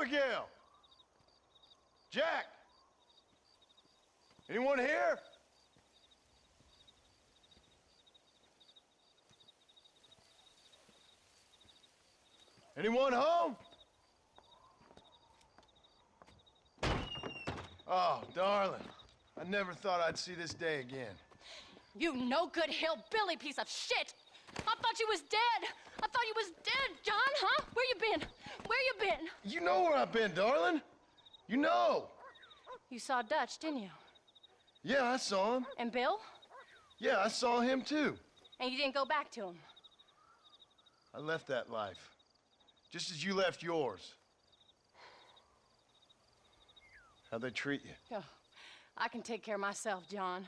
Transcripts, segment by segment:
Abigail! Jack! Anyone here? Anyone home? Oh, darling. I never thought I'd see this day again. You no good hillbilly piece of shit! I thought you was dead! I thought you was dead, John, huh? Where you been? Where you been? You know where I've been, darling. You know. You saw Dutch, didn't you? Yeah, I saw him. And Bill? Yeah, I saw him too. And you didn't go back to him? I left that life. Just as you left yours. How'd they treat you? Oh, I can take care of myself, John.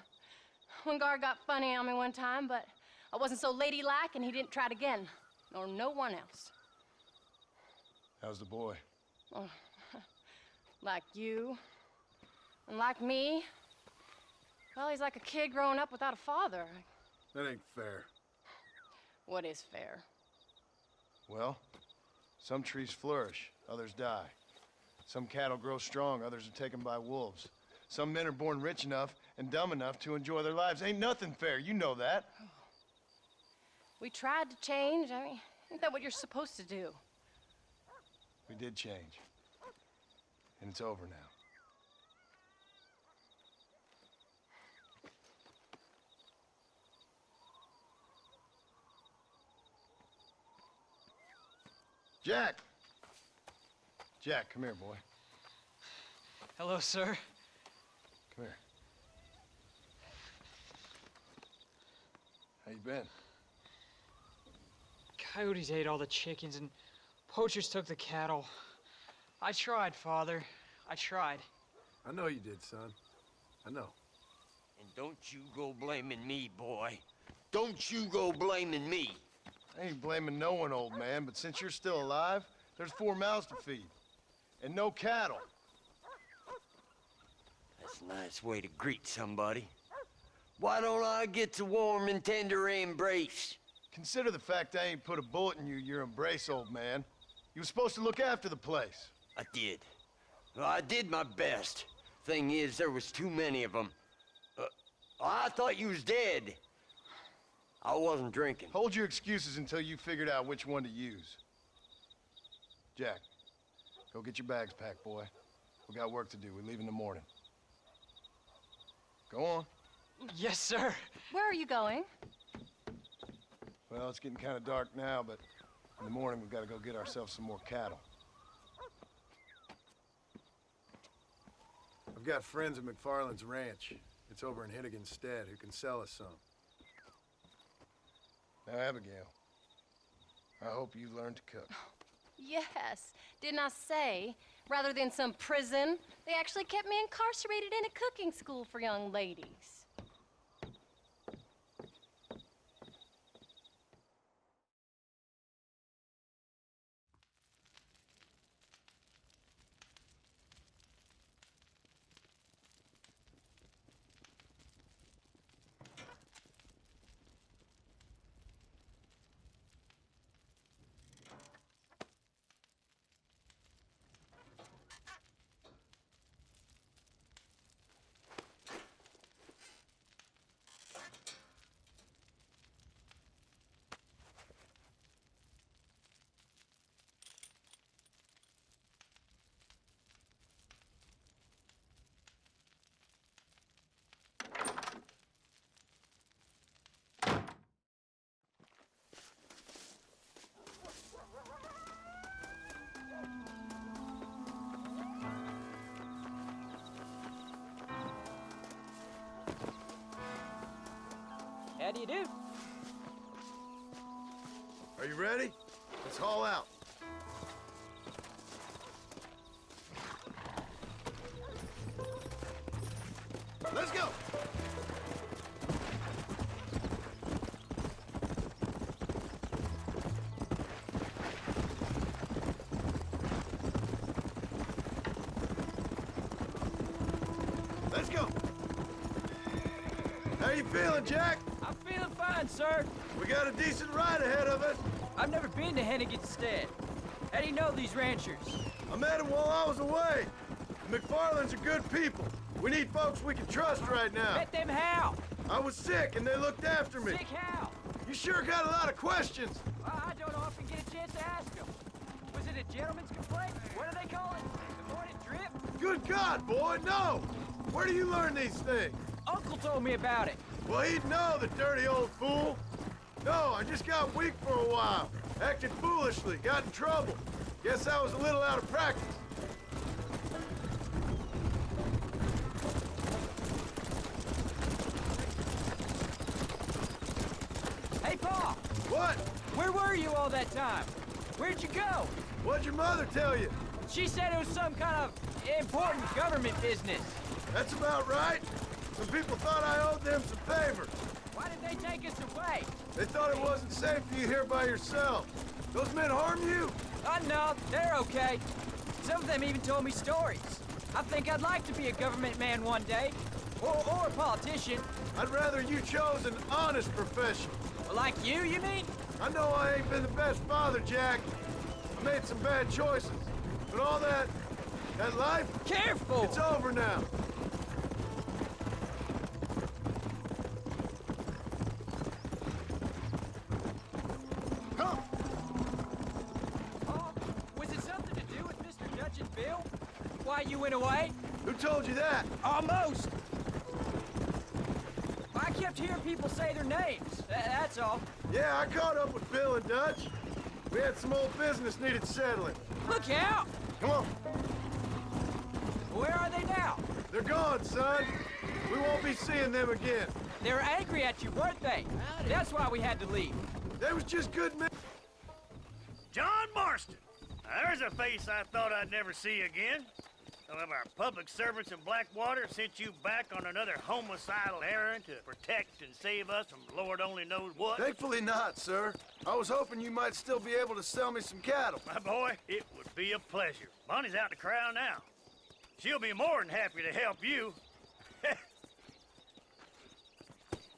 One guard got funny on me one time, but I wasn't so ladylike and he didn't try it again. Nor no one else. How's the boy? Oh, like you. And like me. Well, he's like a kid growing up without a father. That ain't fair. What is fair? Well, some trees flourish, others die. Some cattle grow strong, others are taken by wolves. Some men are born rich enough and dumb enough to enjoy their lives. Ain't nothing fair, you know that. We tried to change. I mean, isn't that what you're supposed to do? We did change. And it's over now. Jack! Jack, come here, boy. Hello, sir. Come here. How you been? Coyotes ate all the chickens and poachers took the cattle. I tried, Father. I tried. I know you did, son. I know. And don't you go blaming me, boy. Don't you go blaming me. I ain't blaming no one, old man, but since you're still alive, there's 4 mouths to feed. And no cattle. That's a nice way to greet somebody. Why don't I get the warm and tender embrace? Consider the fact I ain't put a bullet in your embrace, old man. You were supposed to look after the place. I did. Well, I did my best. Thing is, there was too many of them. I thought you was dead. I wasn't drinking. Hold your excuses until you figured out which one to use. Jack, go get your bags packed, boy. We got work to do. We leave in the morning. Go on. Yes, sir. Where are you going? Well, it's getting kind of dark now, but in the morning we've got to go get ourselves some more cattle. I've got friends at McFarland's ranch. It's over in Hennigan's stead who can sell us some. Now, Abigail, I hope you learned to cook. Yes. Didn't I say, rather than some prison, they actually kept me incarcerated in a cooking school for young ladies. How do you do? Are you ready? Let's haul out. Let's go! Let's go! How you feeling, Jack? I'm feeling fine, sir. We got a decent ride ahead of us. I've never been to Hennigan's stead. How do you know these ranchers? I met him while I was away. The McFarlands are good people. We need folks we can trust right now. Met them how? I was sick and they looked after me. Sick how? You sure got a lot of questions. I don't often get a chance to ask them. Was it a gentleman's complaint? What do they call it? The morning drip? Good God, boy, no! Where do you learn these things? Uncle told me about it. Well, he'd know, the dirty old fool. No, I just got weak for a while. Acted foolishly, got in trouble. Guess I was a little out of practice. Hey, Pa! What? Where were you all that time? Where'd you go? What'd your mother tell you? She said it was some kind of important government business. That's about right. Some people thought I owed them some favors. Why did they take us away? They thought it wasn't safe for you here by yourself. Those men harm you? No, they're okay. Some of them even told me stories. I think I'd like to be a government man one day. Or a politician. I'd rather you chose an honest profession. Like you mean? I know I ain't been the best father, Jack. I made some bad choices. But all that life, Careful! it's over now. Come! Oh, was it something to do with Mr. Dutch and Bill? Why you went away? Who told you that? Almost! I kept hearing people say their names. That's all. Yeah, I caught up with Bill and Dutch. We had some old business needed settling. Look out! Come on. Where are they now? They're gone, son. We won't be seeing them again. They were angry at you, weren't they? That's why we had to leave. They was just good men. John Marston. Now, there's a face I thought I'd never see again. Some of our public servants in Blackwater sent you back on another homicidal errand to protect and save us from Lord only knows what. Thankfully not, sir. I was hoping you might still be able to sell me some cattle. My boy, it would be a pleasure. Bonnie's out in the crowd now. She'll be more than happy to help you.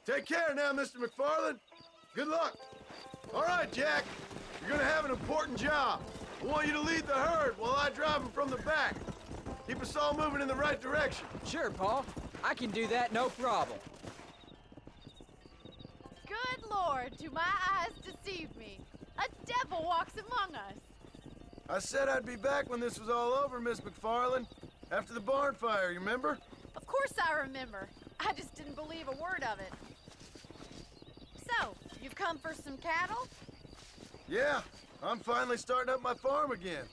Take care now, Mr. McFarland. Good luck. All right, Jack. You're gonna have an important job. I want you to lead the herd while I drive them from the back. Keep us all moving in the right direction. Sure, Paul. I can do that, no problem. Good Lord, do my eyes deceive me? A devil walks among us. I said I'd be back when this was all over, Miss McFarland. After the barn fire, you remember? Of course I remember. I just didn't believe a word of it. So, you've come for some cattle? Yeah, I'm finally starting up my farm again.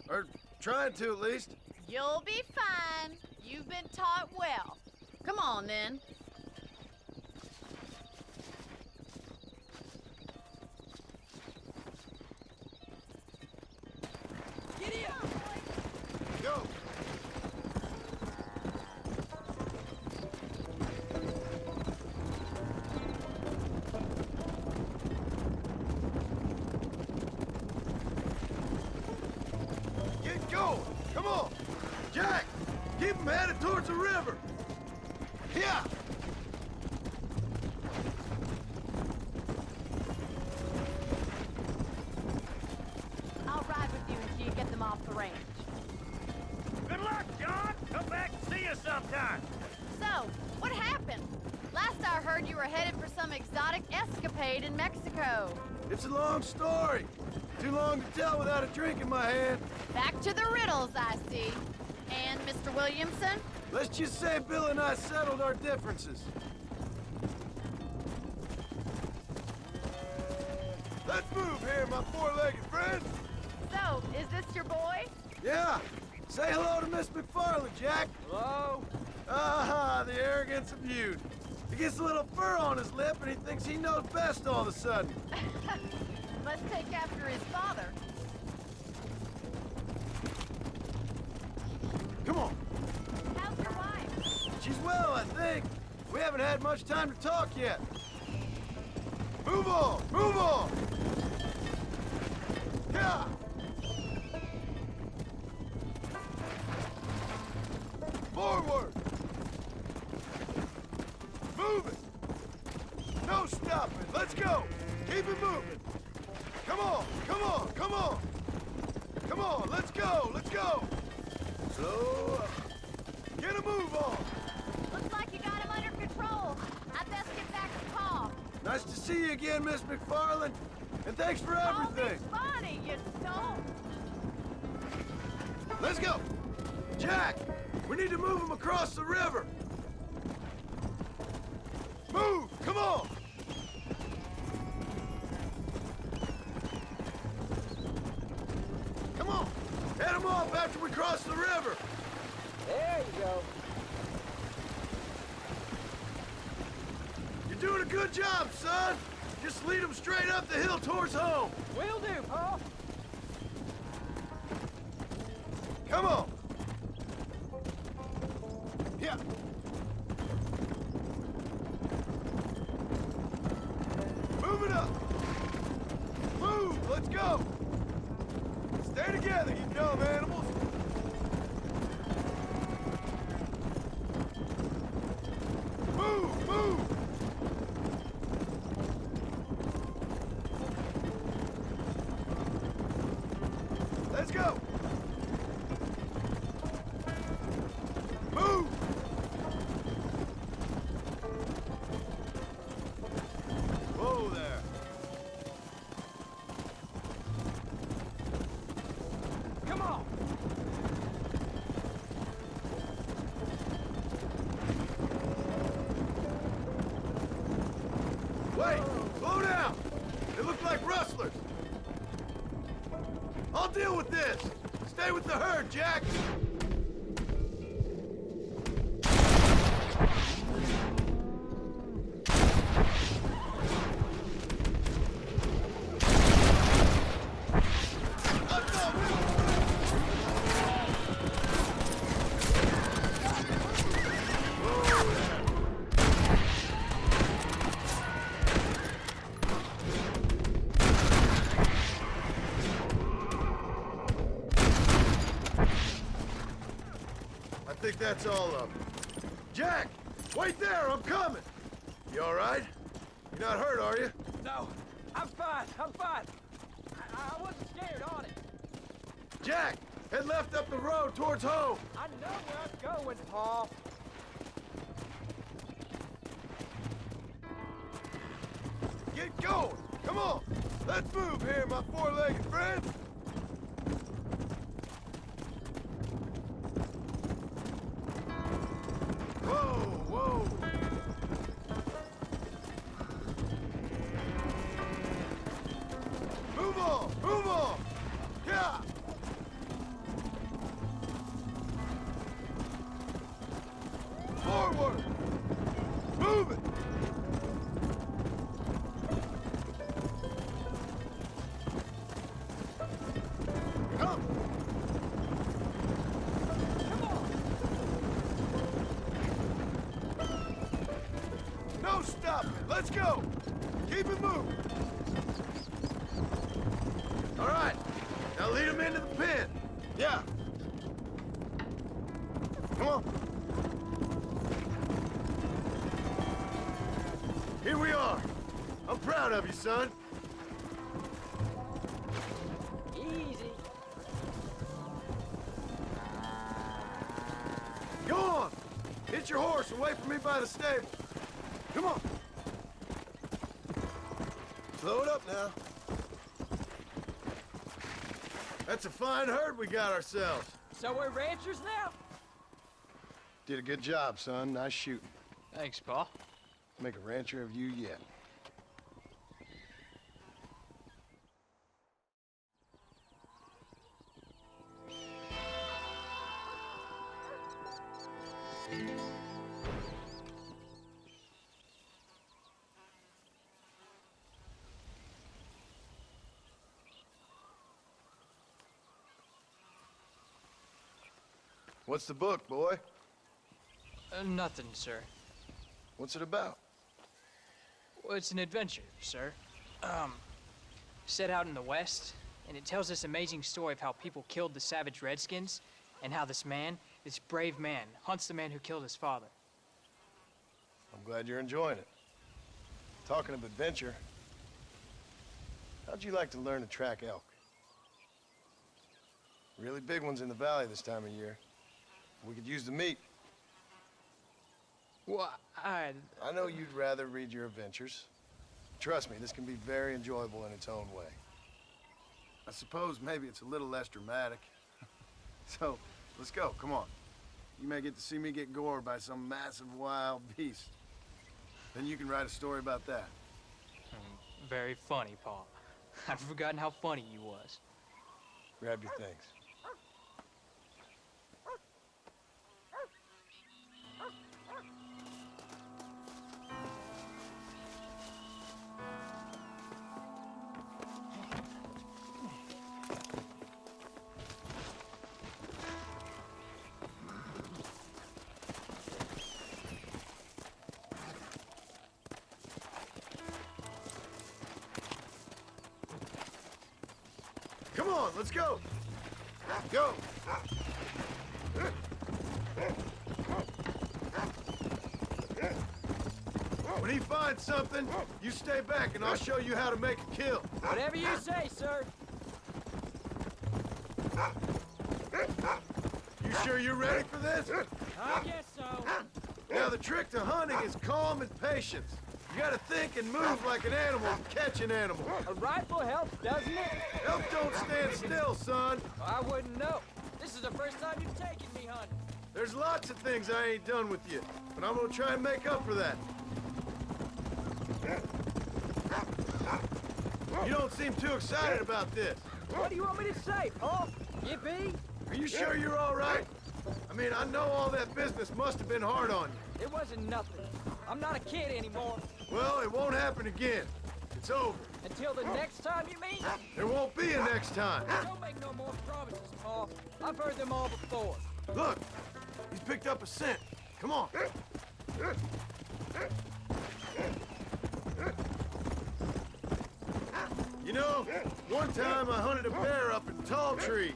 Or trying to, at least. You'll be fine. You've been taught well. Come on, then. Giddy up! Go! Get going! Come on! Jack! Keep them headed towards the river! Yeah! I'll ride with you until you get them off the range. Good luck, John. Come back and see us sometime. So, what happened? Last I heard you were headed for some exotic escapade in Mexico. It's a long story. Too long to tell without a drink in my hand. Back to the riddles, I see. And Mr. Williamson? Let's just say Bill and I settled our differences. Let's move here, my four-legged friend. So, is this your boy? Yeah. Say hello to Miss McFarland, Jack. Hello? Ah, the arrogance of youth. He gets a little fur on his lip and he thinks he knows best all of a sudden. Must take after his father. Come on. How's your wife? She's well, I think. We haven't had much time to talk yet. Move on! Move on! Yeah! Forward! Move it! No stopping! Let's go! Keep it moving! Come on! Come on! Come on! let's go! Slow up. Get a move on! Looks like you got him under control. I best get back to Paul. Nice to see you again, Miss McFarland. And thanks for Call me everything. Bonnie, you don't. Let's go! Jack, we need to move him across the river. Move! Come on! Come on! Head him off after we cross the river! There you go. You're doing a good job, son! Just lead him straight up the hill towards home! Will do, Paul. Come on! Yeah! Move it up! Move! Let's go! Stay together, you dumb animals! Move! Move! Let's go! Move! Whoa there! Come on. Wait! Slow down! They look like rustlers! I'll deal with this! Stay with the herd, Jack! I think that's all of them. Jack! Wait there! I'm coming! You all right? You're not hurt, are you? No, I'm fine. I'm fine. I wasn't scared on it. Jack! Head left up the road towards home! I know where I'm going, Paul. Get going! Come on! Let's move here, my four-legged friend! Whoa, whoa! Move on! Move on! Yeah! Forward! Move it! Come! No stopping! Let's go! Keep it moving! All right, now lead him into the pen. Yeah. Come on. Here we are. I'm proud of you, son. Easy. Go on. Hit your horse and wait for me by the stable. Come on. Slow it up now. That's a fine herd we got ourselves. So we're ranchers now? Did a good job, son. Nice shooting. Thanks, Paul. Make a rancher of you yet. What's the book, boy? Nothing, sir. What's it about? Well, it's an adventure, sir. Set out in the West, and it tells this amazing story of how people killed the savage Redskins, and how this man, this brave man, hunts the man who killed his father. I'm glad you're enjoying it. Talking of adventure, how'd you like to learn to track elk? Really big ones in the valley this time of year. We could use the meat. Well, I know you'd rather read your adventures. Trust me, this can be very enjoyable in its own way. I suppose maybe it's a little less dramatic. So, let's go, come on. You may get to see me get gored by some massive wild beast. Then you can write a story about that. very funny, Paul. I'd forgotten how funny you was. Grab your things. Come on, let's go! Go! When he finds something, you stay back and I'll show you how to make a kill. Whatever you say, sir. You sure you're ready for this? I guess so. Now, the trick to hunting is calm and patience. You gotta think and move like an animal to catch an animal. A rifle helps, doesn't it? Elk don't stand still, son. I wouldn't know. This is the first time you've taken me hunting. There's lots of things I ain't done with you, but I'm gonna try and make up for that. You don't seem too excited about this. What do you want me to say, Paul? Yippee? Are you sure you're all right? I mean, I know all that business must have been hard on you. It wasn't nothing. I'm not a kid anymore. Well, it won't happen again. It's over. Until the next time, you mean? There won't be a next time. Don't make no more promises, Paul. I've heard them all before. Look, he's picked up a scent. Come on. You know, one time I hunted a bear up in tall trees.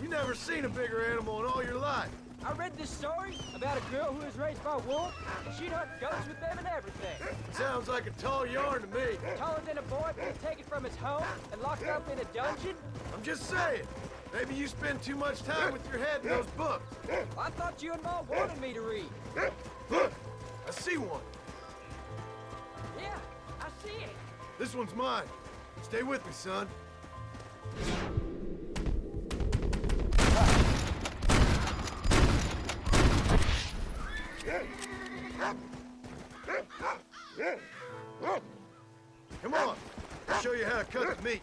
You never seen a bigger animal in all your life. I read this story about a girl who was raised by wolves, and she'd hunt goats with them and everything. Sounds like a tall yarn to me. Taller than a boy being taken from his home and locked up in a dungeon? I'm just saying. Maybe you spend too much time with your head in those books. I thought you and Ma wanted me to read. Look, I see one. Yeah, I see it. This one's mine. Stay with me, son. Come on. I'll show you how to cut the meat.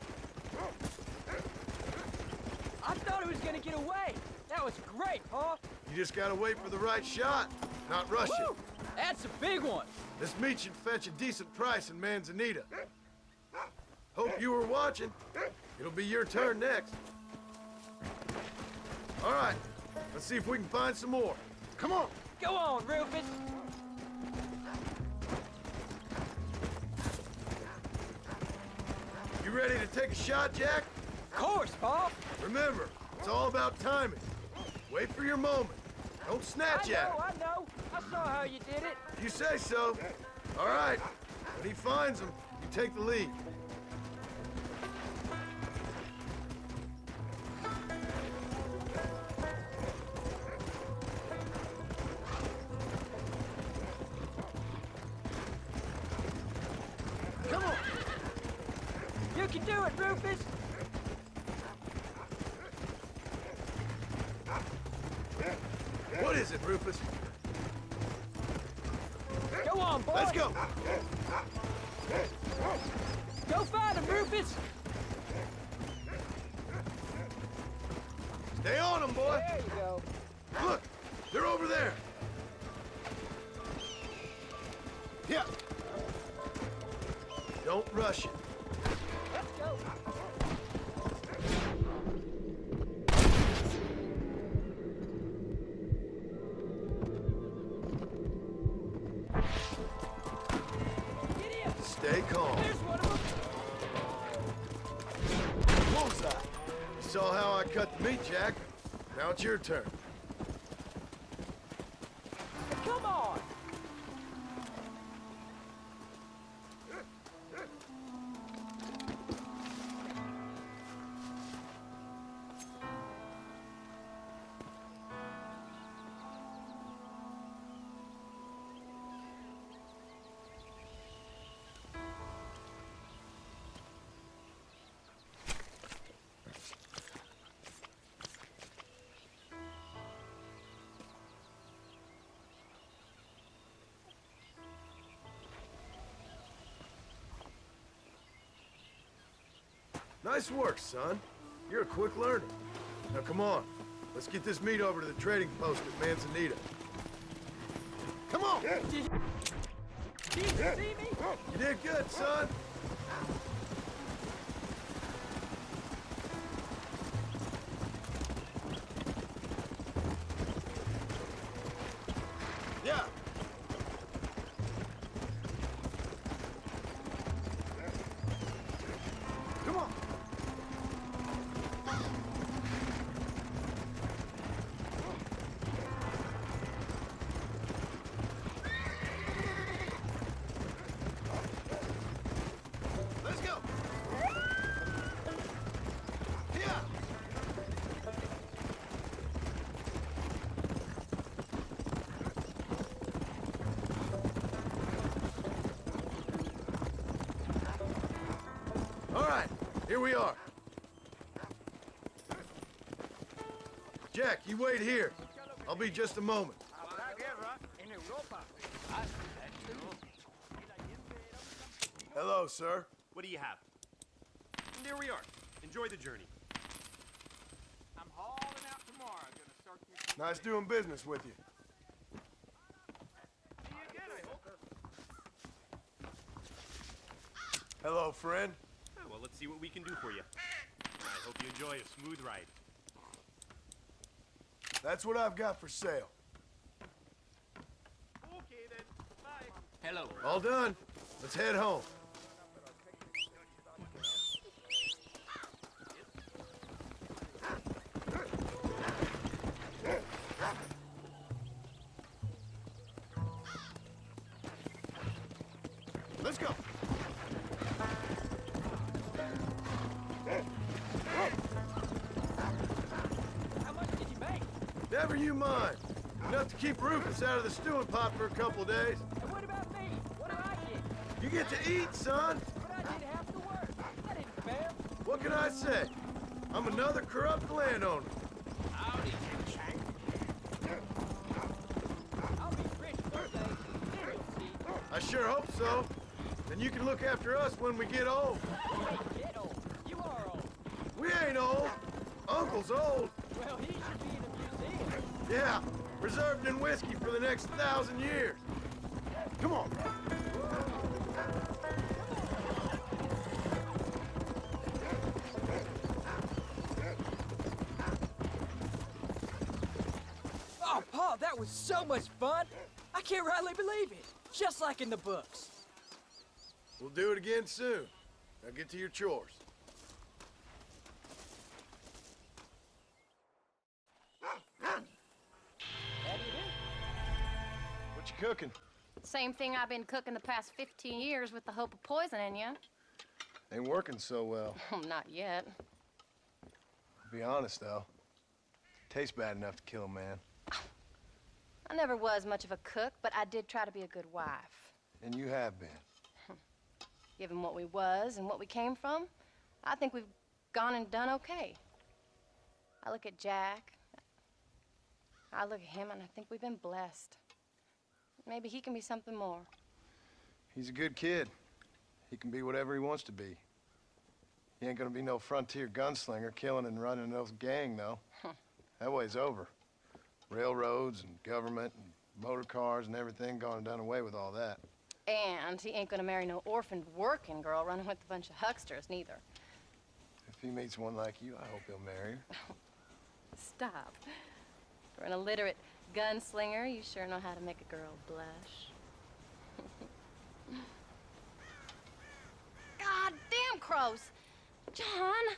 I thought it was gonna get away. That was great, Paul. You just gotta wait for the right shot, not rush Woo! it. That's a big one. This meat should fetch a decent price in Manzanita. Hope you were watching. It'll be your turn next. All right, let's see if we can find some more. Come on. Go on, Rufus. You ready to take a shot, Jack? Of course, Paul. Remember, it's all about timing. Wait for your moment. Don't snatch at it. I know. I saw how you did it. You say so. All right. When he finds them, you take the lead. Come on. You can do it, Rufus. What is it, Rufus? Go on, boy. Let's go. Go find him, Rufus. Stay on them, boy. There you go. Look, they're over there. Yeah. Don't rush it. Let's go. Get him. Stay calm. There's one of them. Bullseye. You saw how I cut the meat, Jack. Now it's your turn. Come on. Nice work, son. You're a quick learner. Now come on. Let's get this meat over to the trading post at Manzanita. Come on! Did you see me? You did good, son. Yeah. Come on. Let's go. Yeah. All right, here we are. Jack, you wait here. I'll be just a moment. Hello, sir. What do you have? And there we are. Enjoy the journey. I'm hauling out tomorrow. Gonna start this. Nice doing business with you. See you again, I hope. Hello, friend. Oh, well, let's see what we can do for you. I hope you enjoy a smooth ride. That's what I've got for sale. Okay, then. Bye. Hello. All done. Let's head home. Let's go. How much did you make? Never you mind. Enough to keep Rufus out of the stewing pot for a couple days. And what about me? What do I get? You get to eat, son. But I did half the work. That ain't fair. What can I say? I'm another corrupt landowner. Howdy, Shank. I'll be rich one day. Then you'll see. I sure hope so. Then you can look after us when we get old. We ain't get old. You are old. We ain't old. Uncle's old. Well, he should be in a museum. Yeah, preserved in whiskey for the next 1,000 years. Come on. Oh, Paul, that was so much fun. I can't rightly believe it. Just like in the books. We'll do it again soon. Now get to your chores. What you cooking? Same thing I've been cooking the past 15 years with the hope of poisoning you. Ain't working so well. Not yet. To be honest, though, tastes bad enough to kill a man. I never was much of a cook, but I did try to be a good wife. And you have been. Given what we was and what we came from, I think we've gone and done okay. I look at Jack, I look at him, and I think we've been blessed. Maybe he can be something more. He's a good kid. He can be whatever he wants to be. He ain't gonna be no frontier gunslinger killing and running no gang, though. That way's over. Railroads and government and motor cars and everything gone and done away with all that. And he ain't gonna marry no orphaned working girl running with a bunch of hucksters, neither. If he meets one like you, I hope he'll marry her. Stop. For an illiterate gunslinger, you sure know how to make a girl blush. God damn crows! John!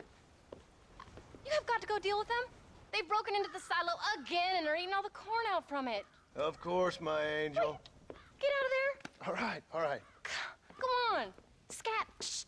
You have got to go deal with them. They've broken into the silo again and are eating all the corn out from it. Of course, my angel. Get out of there! All right, all right. Come on! Scat! Shh.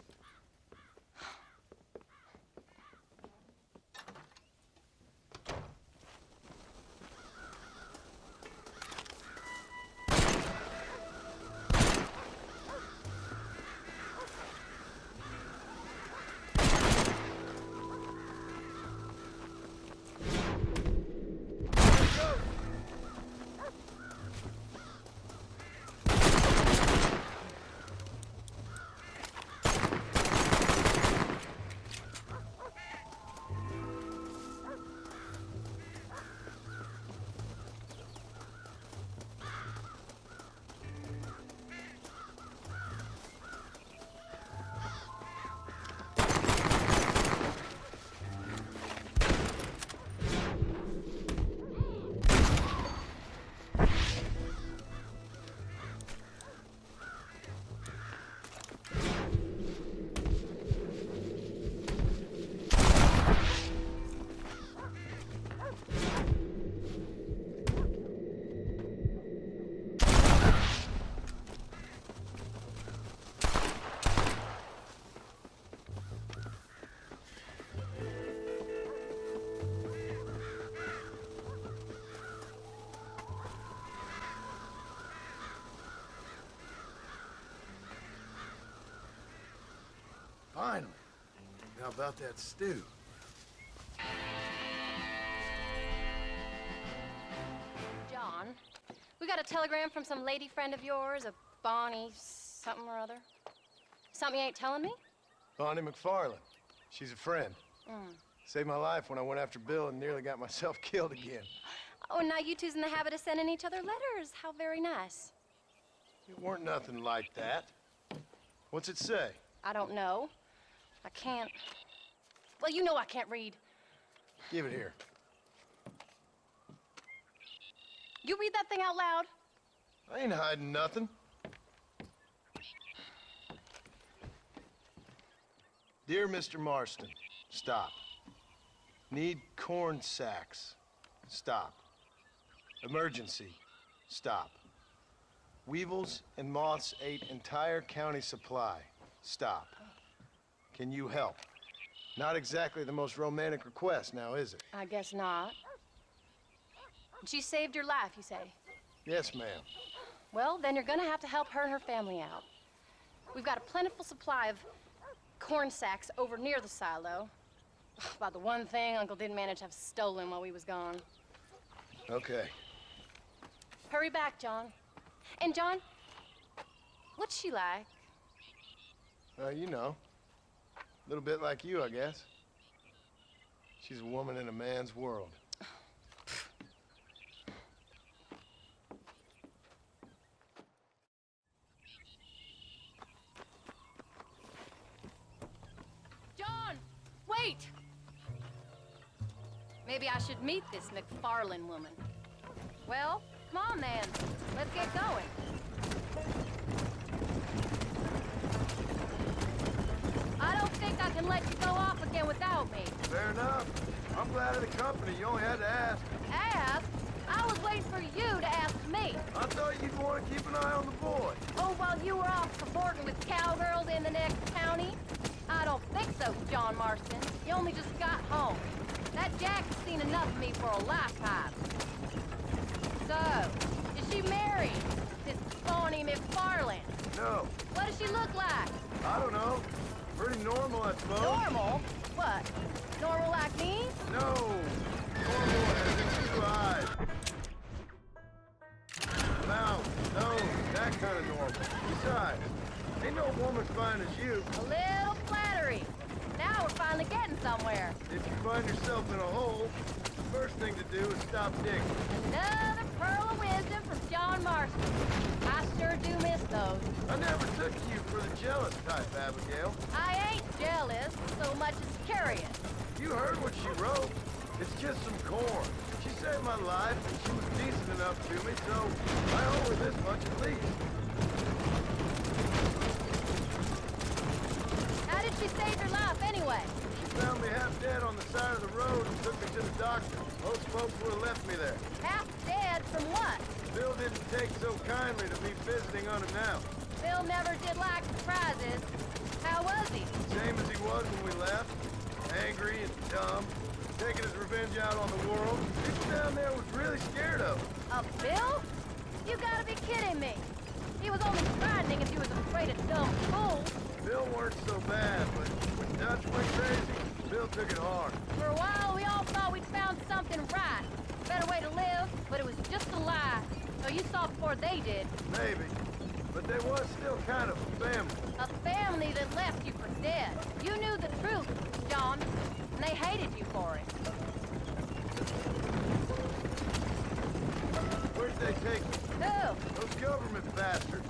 Finally. How about that stew? John, we got a telegram from some lady friend of yours, a Bonnie something or other. Something you ain't telling me? Bonnie McFarland. She's a friend. Saved my life when I went after Bill and nearly got myself killed again. Oh, and now you two's in the habit of sending each other letters. How very nice. It weren't nothing like that. What's it say? I don't know. I can't. Well, you know I can't read. Give it here. You read that thing out loud? I ain't hiding nothing. Dear Mr. Marston, stop. Need corn sacks. Stop. Emergency. Stop. Weevils and moths ate entire county supply. Stop. Can you help? Not exactly the most romantic request now, is it? I guess not. She saved your life, you say? Yes, ma'am. Well, then you're gonna have to help her and her family out. We've got a plentiful supply of corn sacks over near the silo. About the one thing Uncle didn't manage to have stolen while we was gone. Okay. Hurry back, John. And John, what's she like? You know. A little bit like you, I guess. She's a woman in a man's world. John, wait! Maybe I should meet this McFarland woman. Well, come on then. Let's get going. I don't think I can let you go off again without me. Fair enough. I'm glad of the company. You only had to ask. Ask? I was waiting for you to ask me. I thought you'd want to keep an eye on the boy. Oh, while you were off cavorting with cowgirls in the next county? I don't think so, John Marston. You only just got home. That Jack has seen enough of me for a lifetime. So, is she married? This Bonnie McFarland? No, What does she look like? I don't know. Pretty normal, I suppose. Normal? What? Normal like me? No. Normal as in 2 eyes. Mouth, nose, that kind of normal. Besides, ain't no woman fine as you. A little flattery. Now we're finally getting somewhere. If you find yourself in a hole, the first thing to do is stop digging. Another pearl of wisdom from John Marston. I sure do miss those. I never took you for the jealous type, Abigail. I ain't jealous so much as curious. You heard what she wrote. It's just some corn. She saved my life, and she was decent enough to me, so I owe her this much at least. How did she save your life anyway? She found me half dead on the side of the road and took me to the doctor. Most folks would have left me there. Half dead from what? Bill didn't take so kindly to me visiting unannounced. Bill never did like surprises. How was he? Same as he was when we left. Angry and dumb. Taking his revenge out on the world. People down there was really scared of him. A Bill? You gotta be kidding me. He was only frightening if he was afraid of dumb fools. Bill weren't so bad, but when Dutch went crazy, Bill took it hard. For a while, we all thought we'd found something right. Better way to live, but it was just a lie. So you saw before they did. Maybe. But they was still kind of a family. A family that left you for dead. You knew the truth, John, and they hated you for it. Where'd they take me? Who? Those government bastards.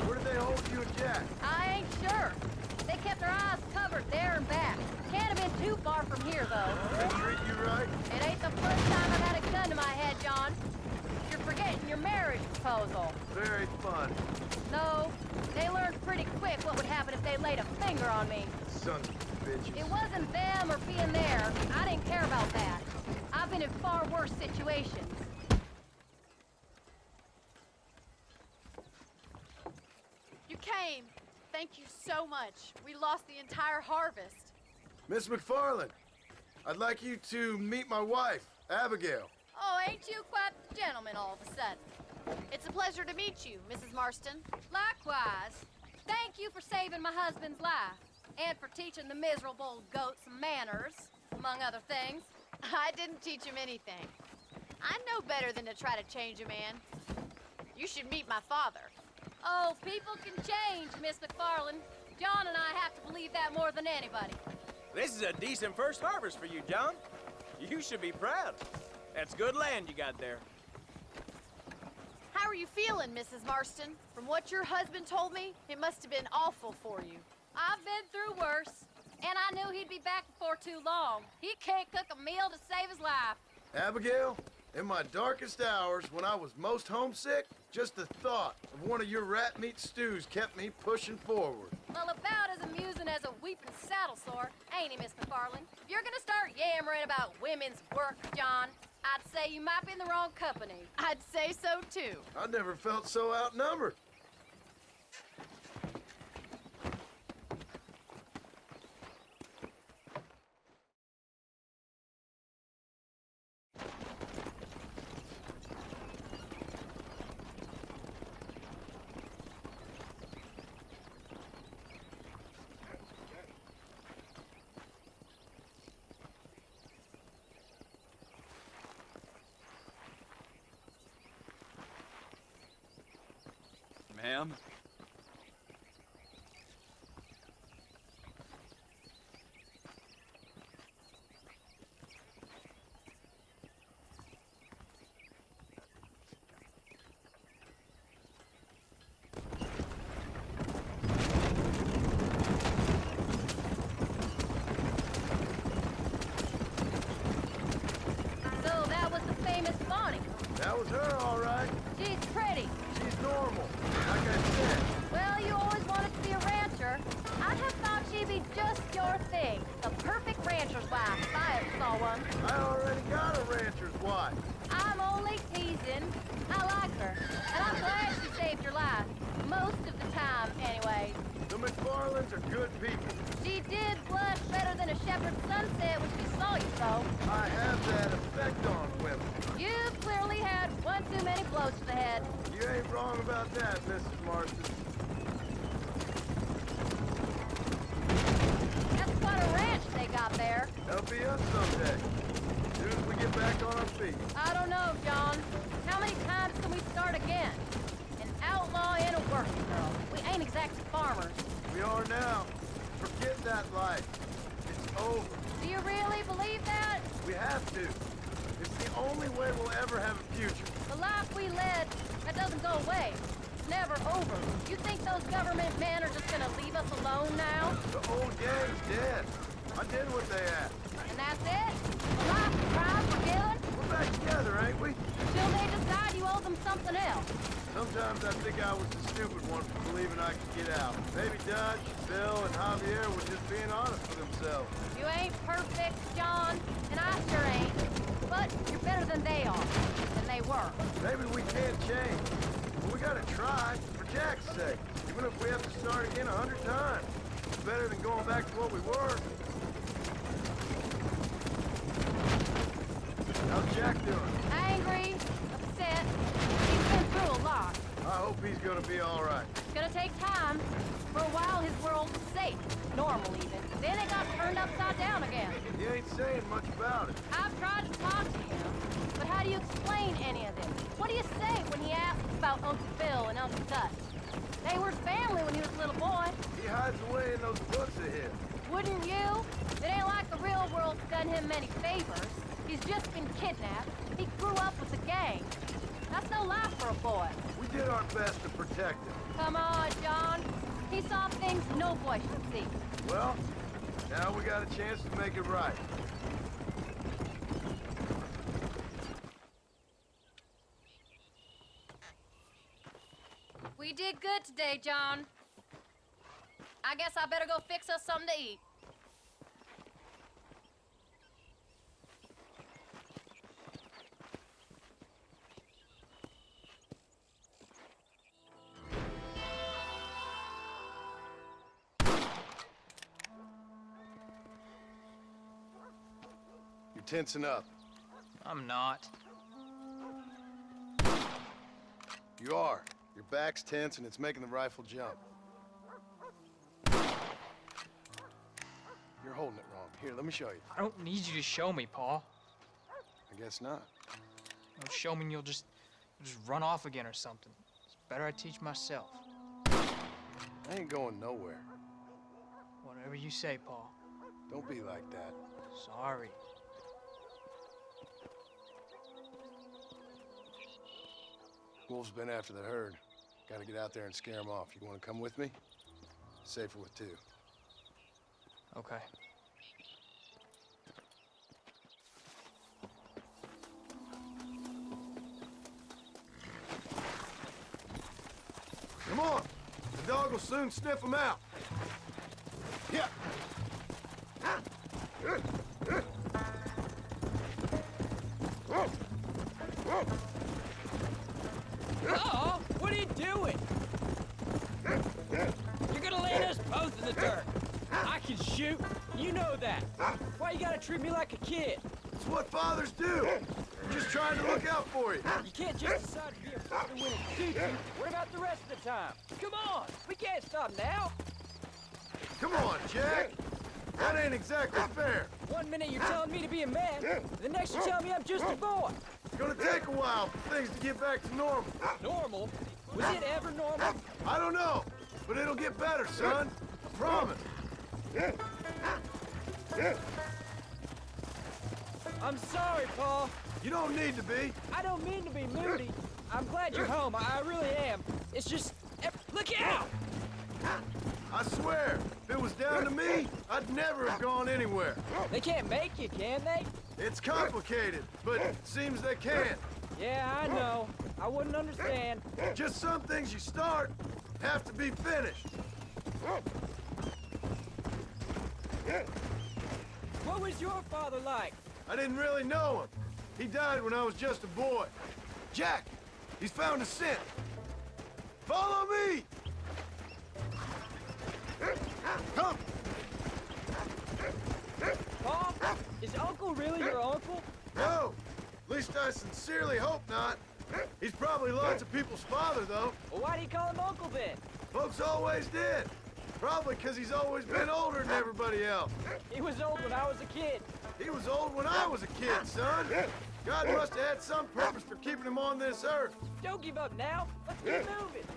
Where did they hold you and Jack? I ain't sure. They kept their eyes covered there and back. Can't have been too far from here, though. They treat you right? It ain't the first time I've had a gun to my head, John. You're forgetting your marriage proposal. Very fun. No, they learned pretty quick what would happen if they laid a finger on me. Sons of bitches. It wasn't them or being there. I didn't care about that. I've been in far worse situations. You came. Thank you so much. We lost the entire harvest. Miss McFarland, I'd like you to meet my wife, Abigail. Oh, ain't you quite the gentleman all of a sudden? It's a pleasure to meet you, Mrs. Marston. Likewise. Thank you for saving my husband's life. And for teaching the miserable goats manners, among other things. I didn't teach him anything. I know better than to try to change a man. You should meet my father. Oh, people can change, Miss McFarland. John and I have to believe that more than anybody. This is a decent first harvest for you, John. You should be proud. That's good land you got there. How are you feeling, Mrs. Marston? From what your husband told me, it must have been awful for you. I've been through worse, and I knew he'd be back before too long. He can't cook a meal to save his life. Abigail, in my darkest hours, when I was most homesick, just the thought of one of your rat meat stews kept me pushing forward. Well, about as amusing as a weeping saddle sore, ain't he, Miss McFarland? If you're gonna start yammering about women's work, John, I'd say you might be in the wrong company. I'd say so, too. I never felt so outnumbered. Ma'am? So that was the famous Bonnie. That was her, all right. She's pretty. She's normal. Like I said, Well, you always wanted to be a rancher. I'd have thought she'd be just your thing. The perfect rancher's wife, if I ever saw one. I already got a rancher's wife. I'm only teasing. I like her, and I'm glad she saved your life. Most of the time, anyways. The McFarlands are good people. She did blush better than a shepherd's sunset when she saw you, though. I have that effect on women. You've clearly had one too many blows to the head. You ain't wrong about that, Mrs. Marston. That's quite a ranch they got there. That'll be us someday. As soon as we get back on our feet. I don't know, John. How many times can we start again? An outlaw and a working girl. We ain't exactly farmers. We are now. Forget that life. It's over. Do you really believe that? We have to. It's the only way we'll ever have a future. The life we led, that doesn't go away. It's never over. You think those government men are just gonna leave us alone now? The old gang's dead. I did what they asked. And that's it? A life of crime forgiven? We're back together, ain't we? Till they decide you owe them something else. Sometimes I think I was the stupid one for believing I could get out. Maybe Dutch, Bill, and Javier were just being honest with themselves. You ain't perfect, John, and I sure ain't. But you're better than they are. Than they were. Maybe we can't change. But we gotta try, for Jack's sake. Even if we have to start again 100 times. It's better than going back to what we were. How's Jack doing? Angry, upset. He's been through a lot. I hope he's gonna be all right. It's gonna take time. For a while, his world was safe. Normal, even. Then it got turned upside down again. He ain't saying much about it. I've tried to talk to him. But how do you explain any of this? What do you say when he asks about Uncle Bill and Uncle Dutch? They were his family when he was a little boy. He hides away in those books of his. Wouldn't you? It ain't like the real world's done him many favors. He's just been kidnapped. He grew up with the gang. That's no life for a boy. We did our best to protect him. Come on, John. He saw things no boy should see. Well, now we got a chance to make it right. We did good today, John. I guess I better go fix us something to eat. You're tensing up. I'm not. You are. Your back's tense and it's making the rifle jump. You're holding it wrong. Here, let me show you. I don't need you to show me, Paul. I guess not. You'll show me and you'll just run off again or something. It's better I teach myself. I ain't going nowhere. Whatever you say, Paul. Don't be like that. Sorry. Wolves been after the herd. Gotta get out there and scare them off. You wanna come with me? Safer with two. Okay. Come on! The dog will soon sniff them out. Yeah. Uh-oh! What are you doing? You're gonna land us both in the dirt. I can shoot. You know that. Why you gotta treat me like a kid? It's what fathers do. I'm just trying to look out for you. You can't just decide to be a father when it suits you. What about the rest of the time? Come on! We can't stop now! Come on, Jack. That ain't exactly fair. One minute you're telling me to be a man, the next you're telling me I'm just a boy. It's gonna take a while for things to get back to normal. Normal? Was it ever normal? I don't know, but it'll get better, son. I promise. I'm sorry, Paul. You don't need to be. I don't mean to be moody. I'm glad you're home. I really am. It's just... Look out! I swear, if it was down to me, I'd never have gone anywhere. They can't make you, can they? It's complicated, but it seems they can. Yeah, I know. I wouldn't understand. Just some things you start have to be finished. What was your father like? I didn't really know him. He died when I was just a boy. Jack, he's found a scent. Follow me! Come! Paul, is Uncle really your uncle? No! At least I sincerely hope not. He's probably lots of people's father, though. Well, why do you call him uncle then? Folks always did. Probably because he's always been older than everybody else. He was old when I was a kid. He was old when I was a kid, son. God must have had some purpose for keeping him on this earth. Don't give up now. Let's keep moving.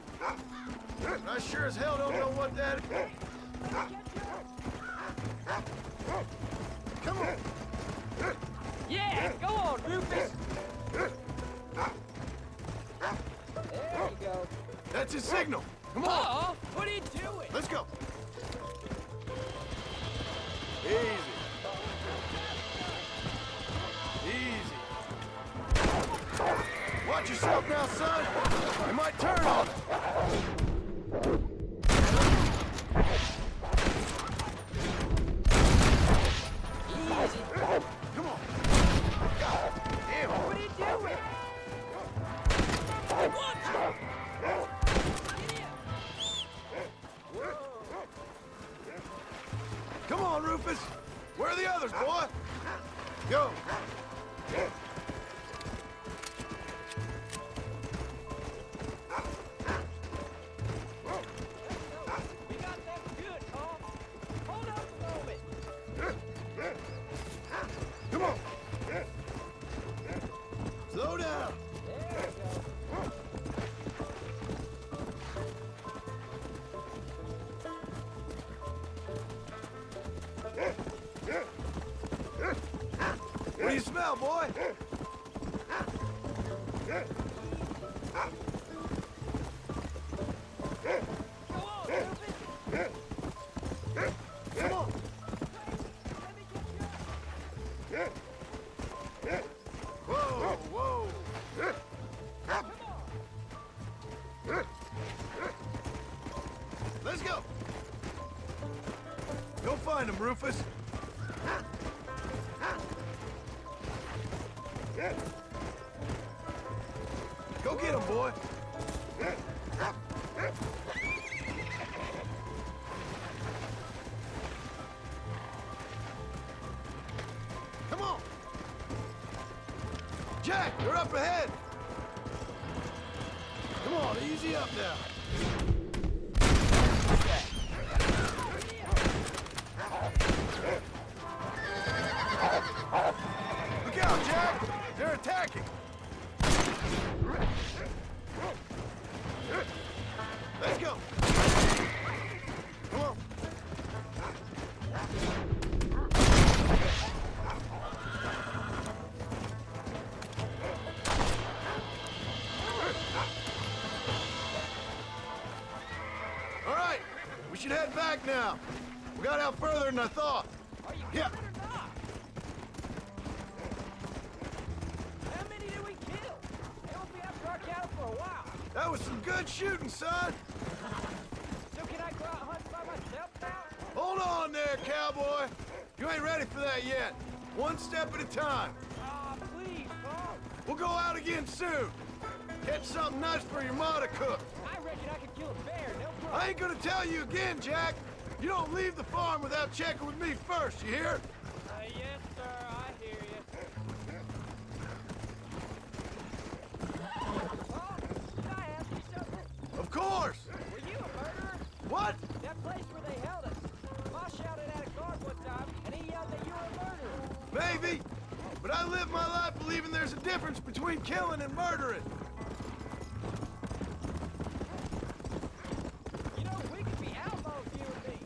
But I sure as hell don't know what that is. Come on. Yeah, go on, Rufus. There you go. That's his signal. Come on. Uh-oh, what are you doing? Let's go. Easy. Easy. Watch yourself now, son. You might turn on us. Easy. Come on. God damn. What are you doing? Watch it. Get in. Whoa. Come on, Rufus. Where are the others, boy? Go. We got that good, Paul. Hold up a moment. Come on. Slow down. There we go. What do you smell, boy? Go on, Rufus. Come on. Whoa, whoa. Let's go. Go find him, Rufus. Go get him, boy. Come on. Jack, you're up ahead. Come on, easy up now. Look out, Jack! They're attacking! Let's go! Come on! All right, we should head back now. We got out further than I thought. Are you Yeah. coming or not? How many did we kill? They won't be after our cattle for a while. That was some good shooting, son. So can I go out hunting by myself now? Hold on there, cowboy. You ain't ready for that yet. One step at a time. Aw, please, Paul. We'll go out again soon. Catch something nice for your ma to cook. I reckon I could kill a bear, no problem. I ain't gonna tell you again, Jack. You don't leave the farm without checking with me first, you hear? Yes, sir, I hear you. Paul, can I ask you something? Of course. Were you a murderer? What? That place where they held us. Ma shouted at a guard one time, and he yelled that you were a murderer. Maybe. But I live my life believing there's a difference between killing and murdering. You know, we could be outlaws, you and me.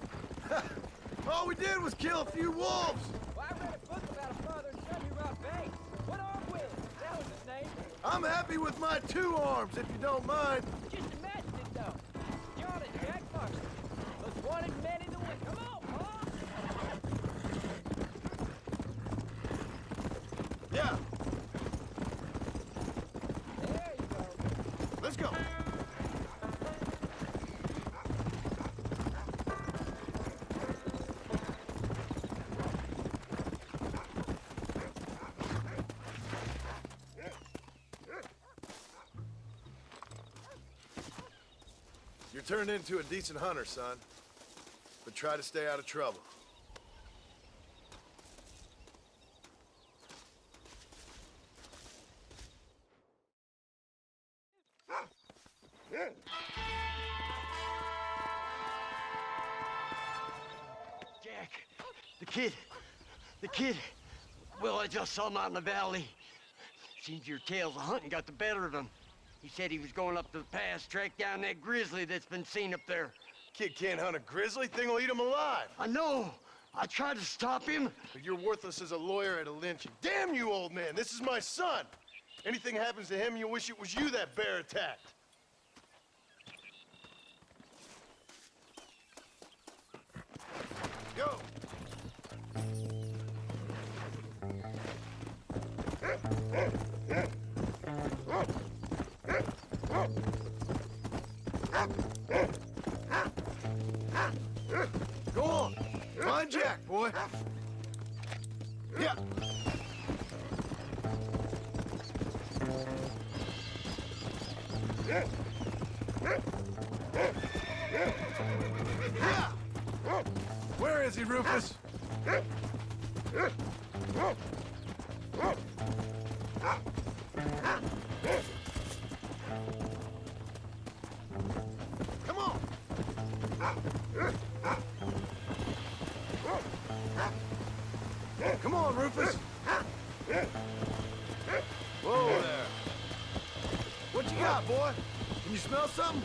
All we did was kill a few wolves. Well, I read a book about a father and son who robbed banks. What arm Willis? That was his name. I'm happy with my 2 arms, if you don't mind. Just imagine it, though. John and Jack Marston. Most wanted men in the world. Come on, Paul. Yeah, There you go. let's go. You're turned into a decent hunter, son. But try to stay out of trouble. Jack, the kid. Well, I just saw him out in the valley. Seems your tales of hunting got the better of him. He said he was going up to the pass, track down that grizzly that's been seen up there. Kid can't hunt a grizzly. Thing will eat him alive. I know. I tried to stop him. But you're worthless as a lawyer at a lynching. Damn you, old man. This is my son. Anything happens to him, you'll wish it was you that bear attacked. Go. Go on. Find Jack, boy. Yeah. Yeah. Where is he, Rufus? Come on. Come on, Rufus. Whoa there. What you got, boy? Can you smell something?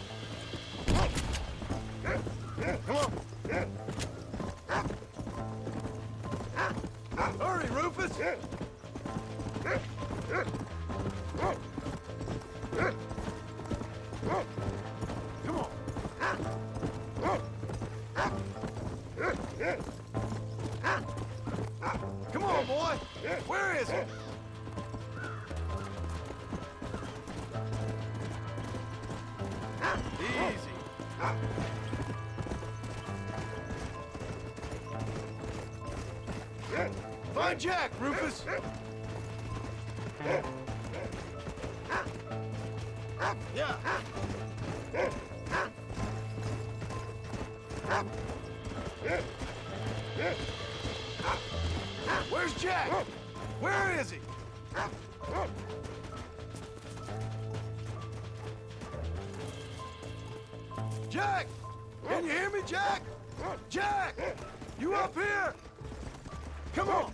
Come on. Hurry, Rufus. Come on. Come on, boy. Where is he? Easy. Find Jack, Rufus. Yeah. Where's Jack? Where is he? Jack! Can you hear me, Jack? Jack! You up here? Come on!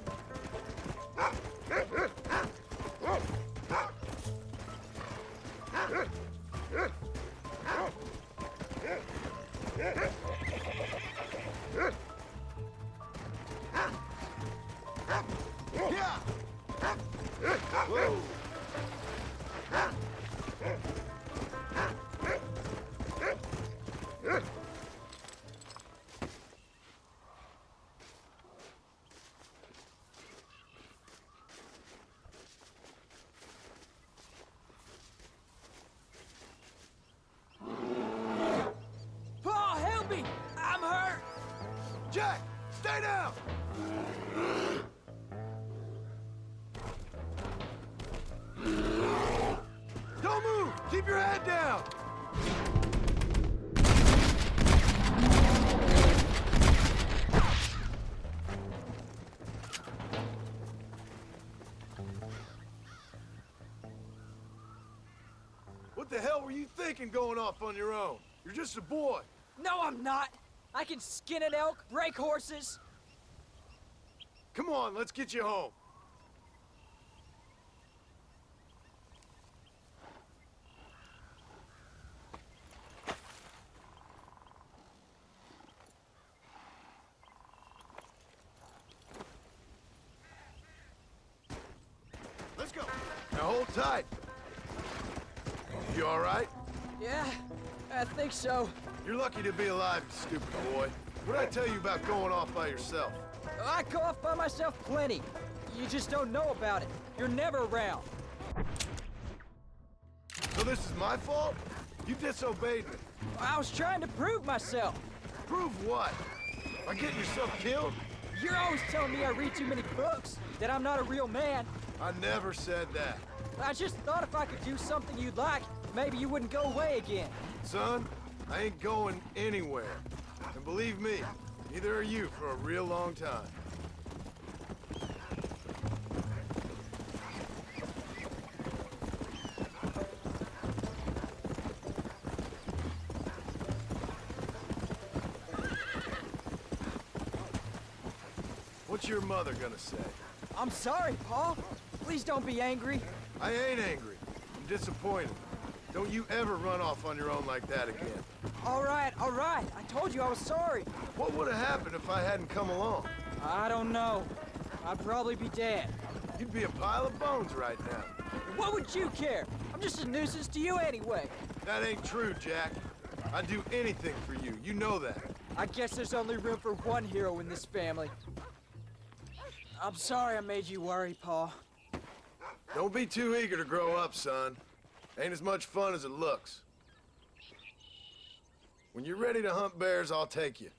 Keep your head down! What the hell were you thinking going off on your own? You're just a boy. No, I'm not. I can skin an elk, break horses. Come on, let's get you home. Let's go. Now hold tight. You all right? Yeah, I think so. You're lucky to be alive, you stupid boy. What'd I tell you about going off by yourself? I go off by myself plenty. You just don't know about it. You're never around. So this is my fault? You disobeyed me. I was trying to prove myself. Prove what? By getting yourself killed? You're always telling me I read too many books, that I'm not a real man. I never said that. I just thought if I could do something you'd like, maybe you wouldn't go away again. Son, I ain't going anywhere. And believe me, neither are you for a real long time. What's your mother gonna say? I'm sorry, Paul. Please don't be angry. I ain't angry. I'm disappointed. Don't you ever run off on your own like that again. All right, all right. I told you I was sorry. What would have happened if I hadn't come along? I don't know. I'd probably be dead. You'd be a pile of bones right now. What would you care? I'm just a nuisance to you anyway. That ain't true, Jack. I'd do anything for you. You know that. I guess there's only room for one hero in this family. I'm sorry I made you worry, Paul. Don't be too eager to grow up, son. Ain't as much fun as it looks. When you're ready to hunt bears, I'll take you.